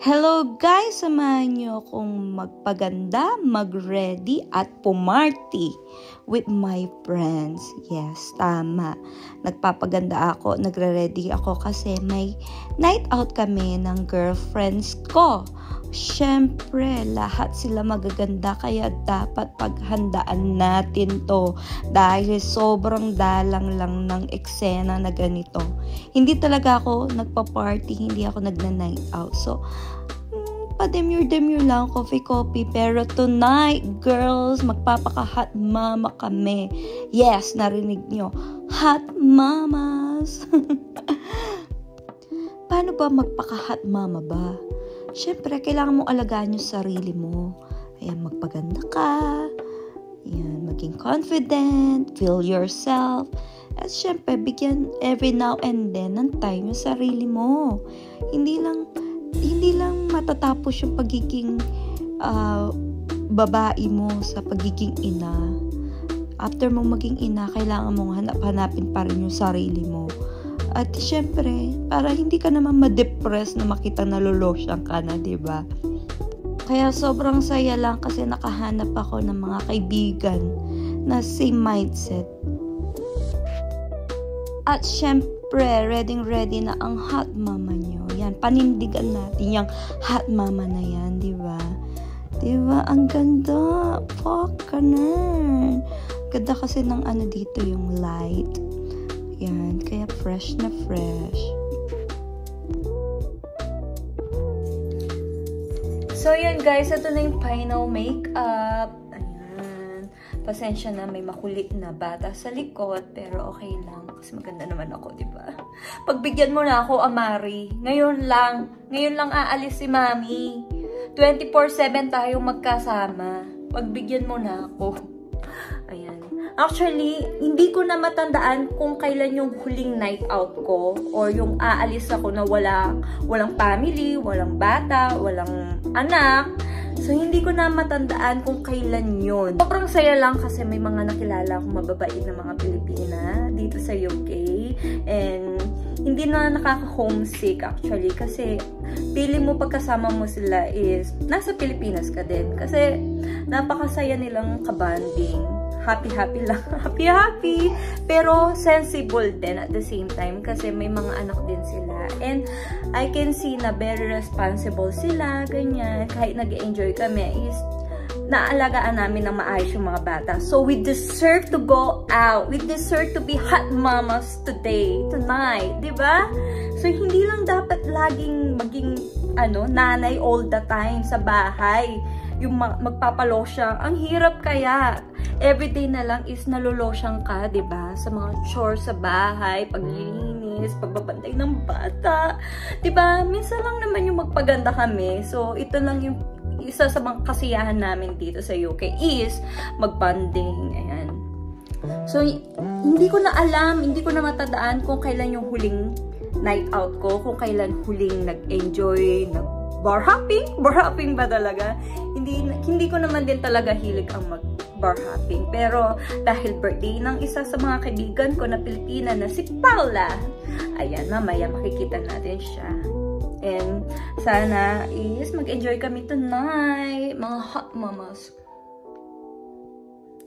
Hello guys! Samahan niyo akong magpaganda, mag-ready at pumarty with my friends. Yes, tama. Nagpapaganda ako, nagre-ready ako kasi may night out kami ng girlfriends ko. Siyempre, lahat sila magaganda kaya dapat paghandaan natin to dahil sobrang dalang lang ng eksena na ganito. Hindi talaga ako nagpa-party, hindi ako nagna-night out. So, pa-demure-demure lang, coffee-coffee. Pero tonight, girls, magpapaka-hot mama kami. Yes, narinig nyo. Hot mamas! Paano ba magpaka-hot mama ba? Siyempre, kailangan mong alagaan yung sarili mo. Ayan, magpaganda ka. Ayan, maging confident. Feel yourself. At siyempre, bigyan every now and then ng time yung sarili mo. Hindi lang matatapos yung pagiging babae mo sa pagiging ina. After mong maging ina, kailangan mong hanapin pa rin yung sarili mo. At syempre, para hindi ka naman ma-depress na makita nalolosyang ka na, diba? Kaya sobrang saya lang kasi nakahanap ako ng mga kaibigan na same mindset. At syempre, ready na ang hot mama nyo. Yan, panindigan natin yung hot mama na yan, diba? Diba? Ang ganda. Pakanan. Ganda kasi ng ano dito yung light. Yan, kaya fresh na fresh. So, yan guys, ito na yung final makeup. Ayan. Pasensya na, may makulit na bata sa likod, pero okay lang. Kasi maganda naman ako, diba? Pagbigyan mo na ako, Amari. Ngayon lang aalis si Mami. 24/7 tayo magkasama. Pagbigyan mo na ako. Ayan. Actually, hindi ko na matandaan kung kailan yung huling night out ko or yung aalis ako na walang family, walang bata, walang anak. So, hindi ko na matandaan kung kailan yun. Sobrang saya lang kasi may mga nakilala akong mababait na mga Pilipina dito sa UK. And hindi na nakaka-homesick actually kasi feeling mo pagkasama mo sila is nasa Pilipinas ka din. Kasi napakasaya nilang kabanding. Happy lang. Happy. Pero sensible din at the same time kasi may mga anak din sila. And I can see na very responsible sila, ganyan. Kahit nag-enjoy kami is naalagaan namin ng maayos yung mga bata. So we deserve to go out. We deserve to be hot mamas tonight. Diba? So hindi lang dapat laging maging nanay all the time sa bahay. Yung magpapalosyang. Ang hirap kaya. Everyday na lang is nalolosyang ka, diba? Sa mga chores sa bahay, paglilinis, pagbabantay ng bata. Diba? Minsan lang naman yung magpaganda kami. So, ito lang yung isa sa mga kasiyahan namin dito sa UK is magbanding. Ayan. So, hindi ko na alam, hindi ko na matandaan kung kailan yung huling night out ko, kung kailan huling nag-enjoy, bar hopping ba talaga? Hindi ko naman din talaga hilig ang bar hopping. Pero dahil birthday ng isa sa mga kaibigan ko na Pilipina na si Paula, ayan, mamaya makikita natin siya. And sana is mag-enjoy kami tonight, mga hot mamas.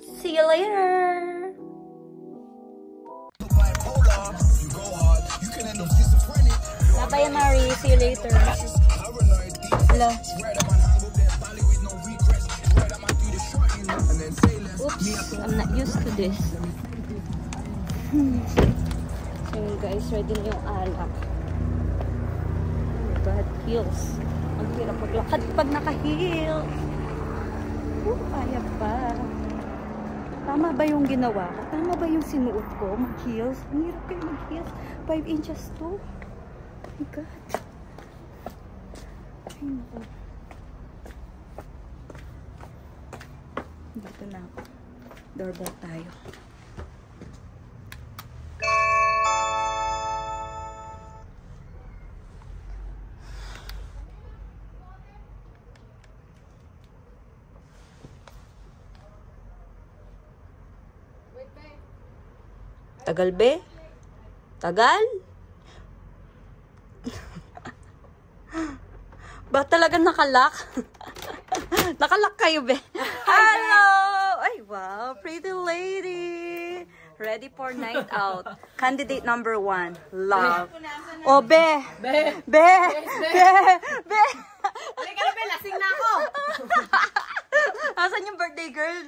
See you later! Bye, Mari. See you later. Hello. Oops, I'm not used to this. So guys, ready na yung alak. Oh my God, heels. Ang hirap maglakad pag naka-heels. Kaya pa. Tama ba yung ginawa ko? Tama ba yung sinuot ko? Mag-heels? Ang hirap kayo mag-heels. 5 inches to. Oh my God. Ay, naku. Dito na ako. Doorbell tayo. Tagal be? Tagal? Ba talagang nakalock? Nakalock kayo, be. Hello! Ay, wow. Pretty lady. Ready for night out. Candidate number 1. Love. Oh, be. Be. Be. Be. Be. Halika na, be. Lasing na ako. Asan yung birthday girl?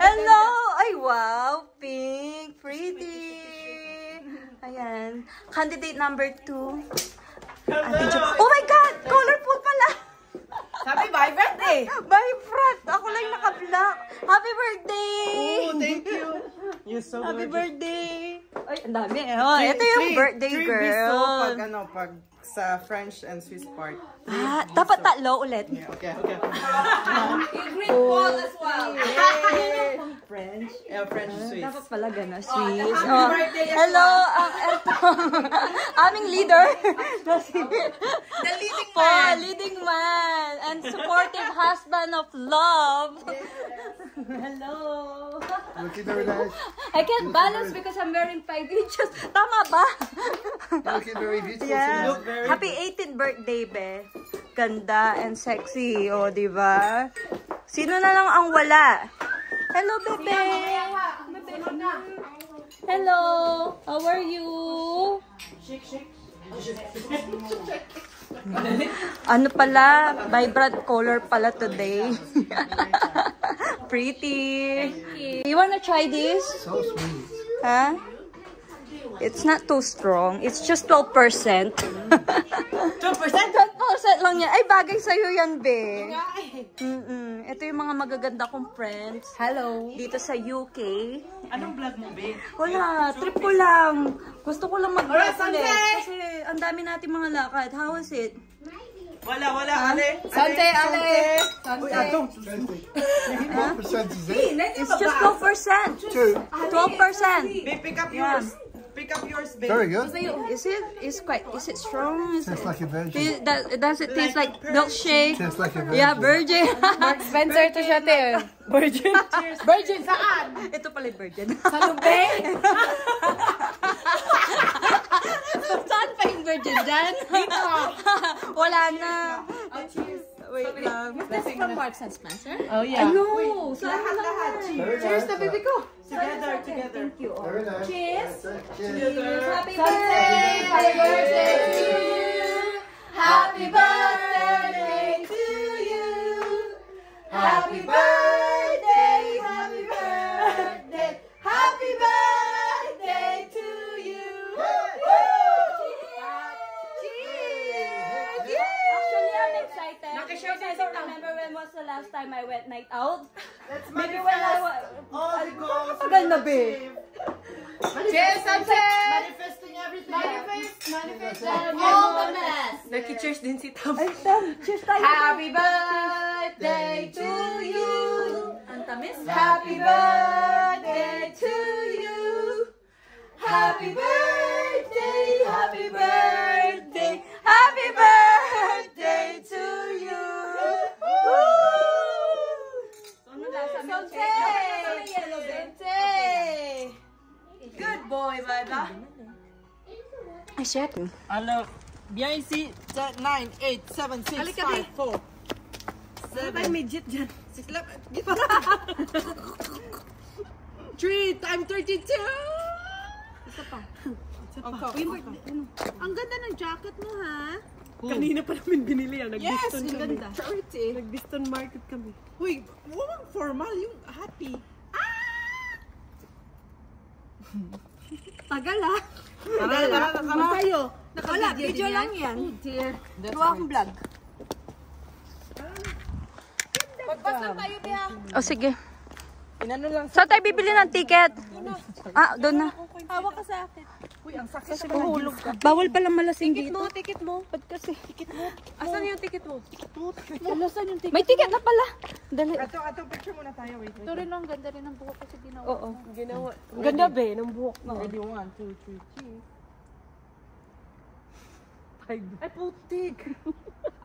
Hello! Ay, wow. Pink. Pretty. Ayan. Candidate number 2. Oh my God! Colorful pala! Sabi, vibrant eh. Vibrant! Ako lang naka-block. Happy birthday! Oh, thank you. You're so Happy gorgeous. birthday! Ay, ang dami. Oh, ito yung birthday three girl. bisto pag sa French and Swiss part. Ah, dapat tatlo ulit. Yeah, okay, okay. Green ball as well. French? Yeah, French and Swiss. Dapat pala gana, Swiss. Oh, hello, eto, aming leader. The leading Po, man. leading man and supportive husband of love. Hello. Looking very nice. I can't balance because I'm wearing 5 inches. Tama ba? Looking very beautiful. Yeah. look very Happy 18th birthday, be. Ganda and sexy, o, di ba? Sino na lang ang wala? Hello, bebe. Hello. How are you? Ano pala? Vibrant color pala today. Pretty. You wanna try this? So sweet. Huh? It's not too strong. It's just 12%. 12% lang yan. Ay, bagay sa'yo yan, be. Ito yung mga magaganda kong friends. Hello. Dito sa UK. Anong vlog mo, babe? Wala, trip ko lang. Gusto ko lang mag-vlog Alright, ulit. Sunday! Kasi ang dami natin mga lakad. How was it? Wala, Ale. Sante, Ale. Wait, I don't. 12% is it? It's just 12%. 12%. Babe, pick up yours. Pick up yours, babe. Very good. Is it? Is it strong? Is Tastes it, like a virgin. does it taste like milkshake? Tastes like a virgin. Yeah, virgin. Spencer to siya, te. Virgin. Virgin saan? Ito pala yung virgin. Sa lubeng? Saan pa yung virgin dyan? Wala na. Cheers. Wait lang. This is from Marks and Spencer? Oh, yeah. No! Saan Lahat. Cheers na, baby ko. Together. Thank you all. Very nice. Cheers. Cheers. Happy Birthday, happy birthday to you. Happy birthday to you. Happy birthday, happy birthday, happy birthday to you. Cheers! Actually, I'm excited. Nakishare Because I si don't Tita. remember when was the last time I went night out. Let's Maybe when I was... all the goals. Matagal na, be. Cheers, Sante! Manifesting everything. Manifest all the mess. Naki-cheers din si Tam. Ay, Tam, cheers tayo. Happy birthday to you. Ang tamis. Happy birthday to you. Happy birthday, happy birthday, Happy birthday to you. Ano lasa milkshake? Yellow Sante! Good boy, Baba. Ay, shit. Alors, bien ici. 9, 8, 7, 6, Halika, 5, 4. May midget dyan. 3 times 32. Isa pa. Okay. Ang ganda ng jacket mo, ha? Kanina pa namin binili yan. Yes, Nag-Biston ang kami. ganda. Charity. Nag-Biston Market kami. Uy, walang formal yung happy. Tagal, ha? Tara. Tayo. Wala, video lang yan. Gawa akong vlog. Pagpas lang tayo, Bea. O, sige. Inano lang. Saan tayo bibili ng ticket? Ah, doon na. Hawak ka sa akin. Uy, ang sakit Kasi mahulog ka. Bawal palang malasing dito. Ticket mo. Ba't kasi? Asan yung ticket mo? Asan yung ticket? May ticket na pala. Dali. Ito, picture muna tayo. Wait. Ito rin ang ganda rin ng buhok kasi ginawa. Oo. Ginawa. Ang ganda be, ng buhok mo. Ready, 1, 2, 3, cheers. Ay, putik.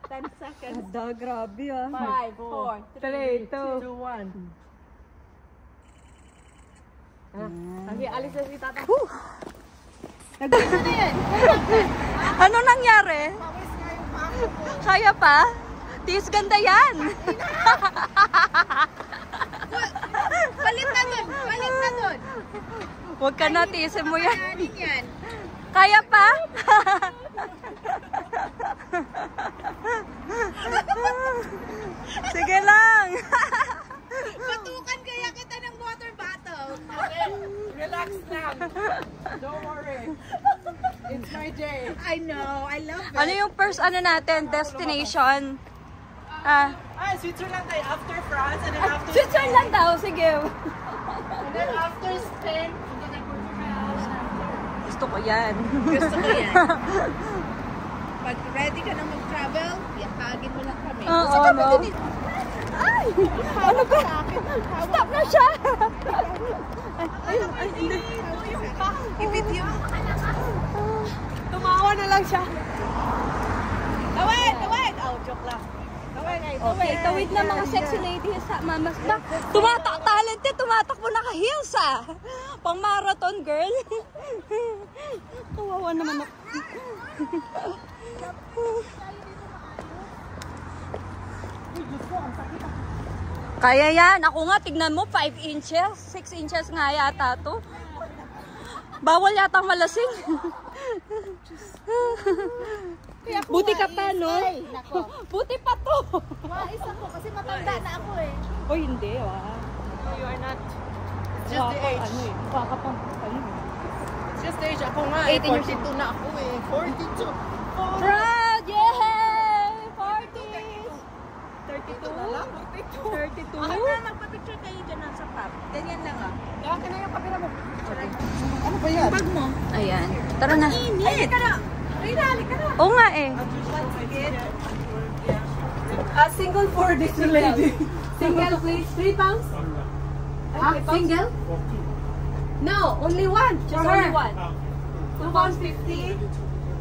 10 seconds. Ada, grabe ah. 5, 4, 3, 2. 2, 1. Sabi, alis na si Tata. Ano nangyari? Kaya pa? Tis, ganda yan. Palit na dun! Palit na dun! Huwag ka na, tiisin mo yan. Kanin yan. Kaya pa? Sige lang. Batukan kaya kita ng water bottle. Relax lang. Don't worry. It's my day. I know. I love it. Ano yung first natin, destination? Switzerland tayo after France and then after Switzerland daw, sige. and then after Spain. Gusto ko yan. Gusto ko yan. Pag ready ka na mag-travel, yakagin mo lang kami. Oo, no? Ay! Ano ba? Stop na siya! I-video mo. Tumawa na lang siya. Tawid! Tawid! Oh, joke lang. Tawid! Okay, tawid na mga sexy ladies sa mamas ba? Talented, tumatakbo naka-heels ah! Pang marathon girl. Kawawa naman ako. Kaya yan. Ako nga, tignan mo, 5 inches. 6 inches nga yata to. Bawal yata malasing. Buti ka pa, no? Buti pa to. Wais ako kasi matanda na ako eh. O hindi, ah. You are not. Just the age. Mukha ka pang, ano eh. Just the age. Ako nga, 18 years 42 na ako eh. 42. Proud! Yay! 40s! 32? 32? Ako na, magpa-picture kayo dyan sa pub. Ganyan lang ah. Laki na yung kapila mo. Ano ba yan? Bag mo. Ayan. Tara na. Init! Ka na! Rina, halik ka na! Oo nga eh. Single for this lady. Single please. 3 pounds? Single? No, only one. Just only one. 2 pounds 50.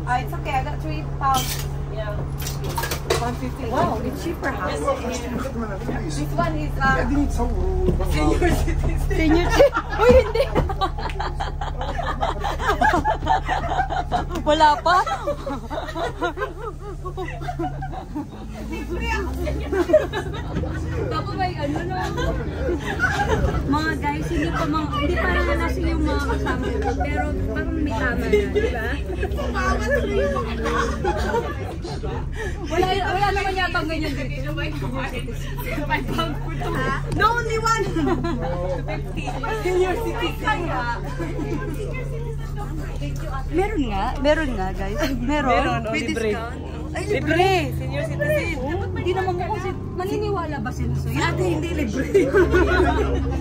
It's okay. I got 3 pounds. Yeah. 150. Wow, it's cheaper, huh? This one is senior citizen. Senior chick. Uy, hindi. Wala pa. Tapos may ano no. Mga guys, hindi pa nalasing yung mga kasama ko. Pero parang may tama na, di ba? Wala naman yata ganyan dito. No, only one. 50. Senior citizen. Meron nga guys. Meron. With discount. Ay, libre. Senior citizen. Hindi naman mo kasi maniniwala ba sila sa'yo? Ate, hindi libre.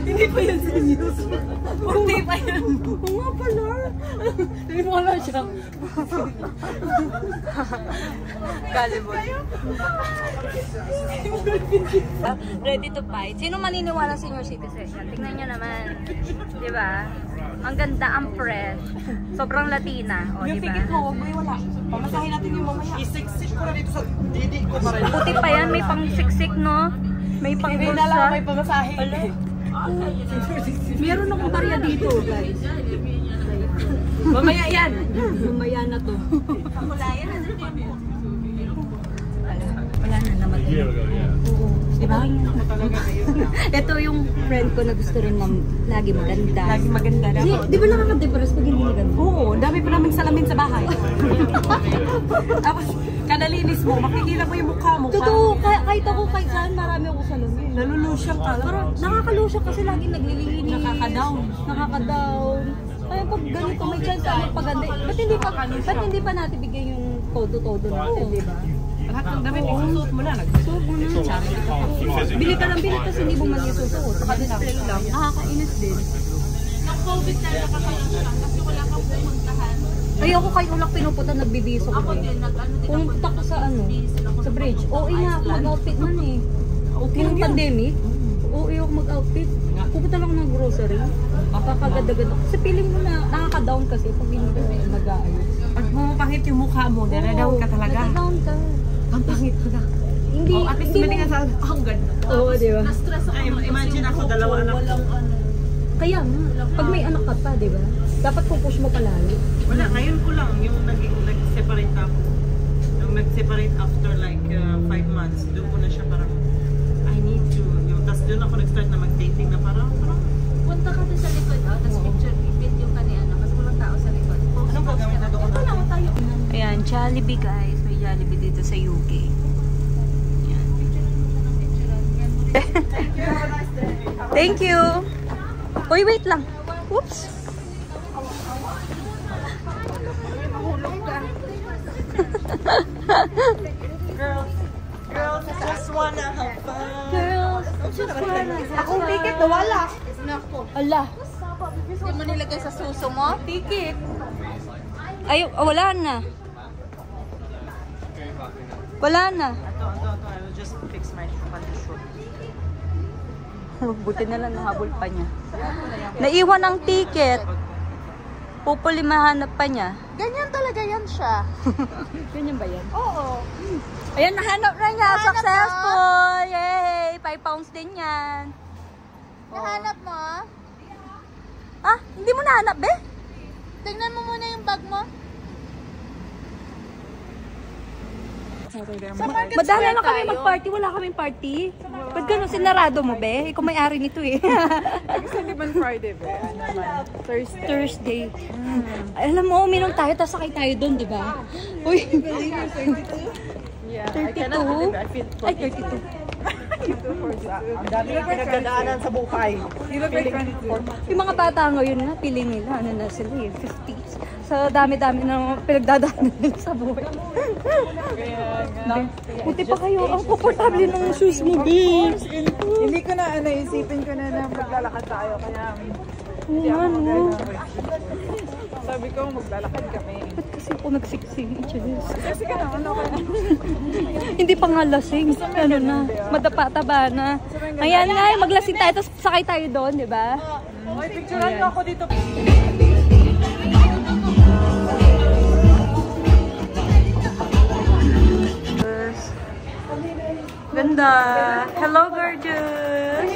Hindi pa yan senior. Hindi pa yan. Oo nga pala. Naniniwala siya. Gullible. Ready to fight. Sino maniniwala senior citizen? Tingnan nyo naman. Diba? Ang ganda, ang fresh. Sobrang Latina. O, Yung diba? ticket mo, huwag mo iwala. Pamasahin natin yung mamaya. Isiksik ko na dito sa didi ko pa rin. Puti pa yan. May pang siksik, no? May pang Hindi na lang bulsa. may pamasahin. Meron akong barya dito, guys. Mamaya yan. Mamaya na to. Wala na naman. Oo. Diba? Ito yung friend ko na gusto rin na lagi maganda. Lagi maganda na. Di ba nakaka-depress pag hindi maganda? Oo, dami pa namin salamin sa bahay. Tapos, kadalinis mo, makikita mo yung mukha mo. Totoo, kahit ako kahit saan marami ako salamin. Nalulusyang ka. Pero nakakalusya kasi lagi naglilinis. Nakaka-down. Nakaka-down. Kaya pag ganito may chance ka magpaganda. Ba't hindi pa natin bigyan yung todo-todo natin, di ba? Lahat ng damit, isusuot mo na. Suot mo na. Bili ka lang bili kasi hindi mo man isusuot. Naka-display lang. Nakakainis din. COVID na nakakainis lang kasi wala kang pumuntahan. Ay, ako kahit ulak pinupunta, nagbibiso ko. Ako din, nag-ano din ako. Pumunta ko sa ano, sa bridge. Oo nga ako mag-outfit man eh. Okay ng pandemic. Oo ako mag-outfit. Pupunta lang ng grocery. Kakagad-agad ako. Kasi feeling mo na nakaka-down kasi pag hindi ka nag-aayos. Pag pumapangit yung mukha mo, nare-down ka talaga. Nag-down ka. Ang pangit ko na. Hindi. At least hindi hindi ka sa hanggan. Oo, di ba? Na-stress ako. Imagine ako, dalawa anak ko. Walang ano. Kaya nga, pag may anak ka pa, di ba? Dapat pupush mo palalo. Wala, ngayon ko lang yung nag-separate ako. nag-separate after like 5 months, doon ko na siya parang, I need to, yung, tapos doon ako nag-start na mag-dating na parang, Punta ka sa likod, tapos picture, video ka ni ano, kasi walang tao sa likod. anong gagawin na doon? Ito lang tayo. Ayan, Jollibee guys. May Jollibee dito sa UK. Ayan. Thank you. Uy, wait lang. Oops. Girls, just wanna have fun. Girls, just wanna Akong ticket, nawala. Ala. Hindi mo nilagay sa suso mo? Ticket. Ay, wala na. Wala na. Ito. I will just fix my shoe. Buti na lang nahabol pa niya. Naiwan ang ticket. Pupuli mahanap pa niya. Ganyan talaga yan siya. Ganyan ba yan? Oo. Ayan, nahanap na niya. Nahanap Successful! Yay! 5 pounds din yan. Nahanap mo? Ah, hindi mo nahanap, be? Tingnan mo muna yung bag mo. Madala na kami mag-party. Wala kaming party. Ba't gano'n? Sinarado mo, be? Ikaw may-ari nito eh. Kasi di man Friday, be? Ano naman? Thursday. Thursday. Alam mo, uminom tayo, tapos sakay tayo doon, di ba? Uy. Yeah, 32? I cannot believe I feel Ay, 32. Ang dami yung pinagdadaanan sa buhay. You look like 24. Yung mga bata ngayon na, piling nila, ano na sila eh, 50s. So, dami-dami na pinagdadaanan nila sa buhay. Buti pa kayo, ang komportable ng shoes mo, babe. Hindi ko na, isipin ko na maglalakad tayo. Kaya, Ano? sabi ko, maglalakad kami. Ba't kasi ako nagsiksi? Kasi ka naman, okay na. Hindi pa nga lasing. Ano na, madapa-taba na. Ayan nga, maglasing tayo, tapos sakay tayo doon, di ba? Okay, picturean mo ako dito. Ganda. Hello, gorgeous.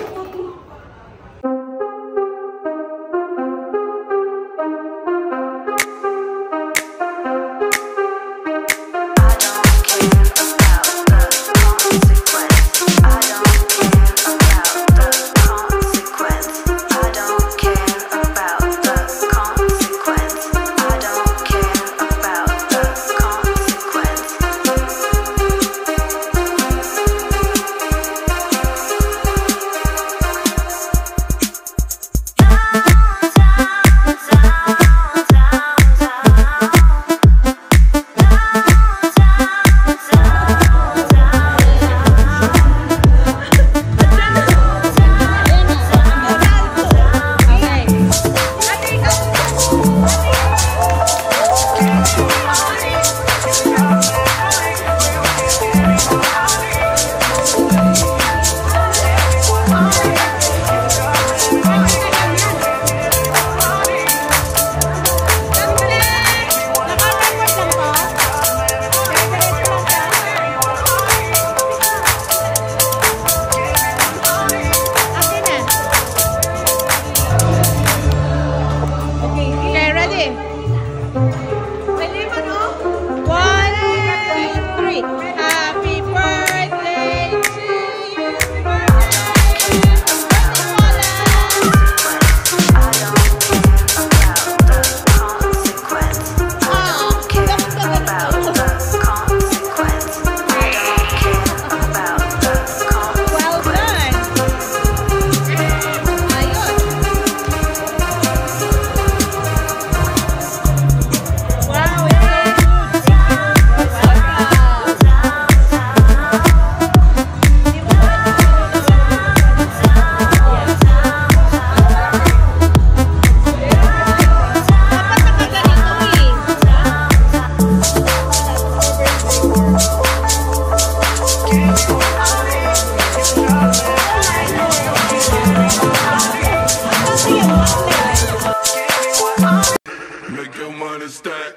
Make your money stack.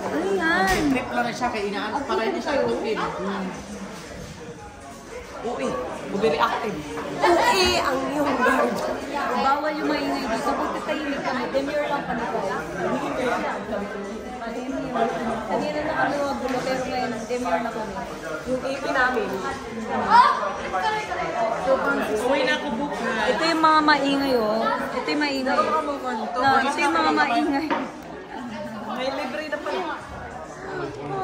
Ano yan? Trip lang na siya kaya inaan. Para hindi siya uwi. Uwi. Very active. Uwi ang iyong guard. Bawal yung maingay dito. Kung tatahimik kami, demure lang kami tayo. Kanina na kami magulo, pero ngayon, demure na kami. Yung ipin namin. Uwi na ako bukas. Ito yung mga maingay, oh. Ito yung maingay. No, ito yung mga maingay. May libre na pala.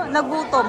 Nagutom.